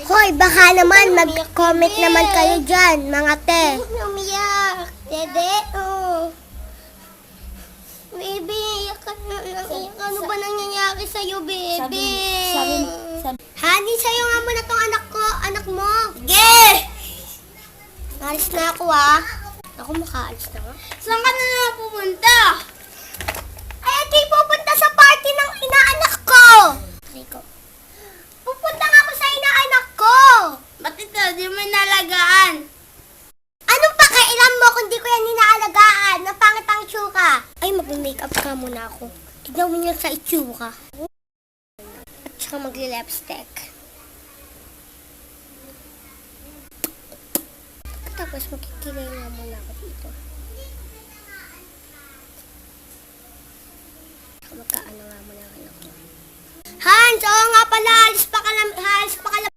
Hoy, baka naman mag-comment naman kayo dyan, mga te. Umiyak. Dede, oh. Baby, iyak ka na. Iyak. Ano ba nangyayari sa'yo, baby? Sabi. Honey, sa'yo nga muna tong anak ko, anak mo. Ge! Alis na ako, ah. Ako makaalis na nga. Saan ka na naman pupunta? Ay, di pupunta sa party ng inaanak ko. Rico. Pupunta nga ako sa inaanak ko. Ba't ito? Di mo nalagaan. Anong pakailan mo kung di ko yan inaalagaan? Napangit ang itsura. Ay, mag-makeup ka muna ako. Tignan mo niya sa itsura. At saka mag-lipstick. Tapos makikilay nga muna ako dito. Magkaano nga muna ang anak ko. Hans, oo nga pala, halis pa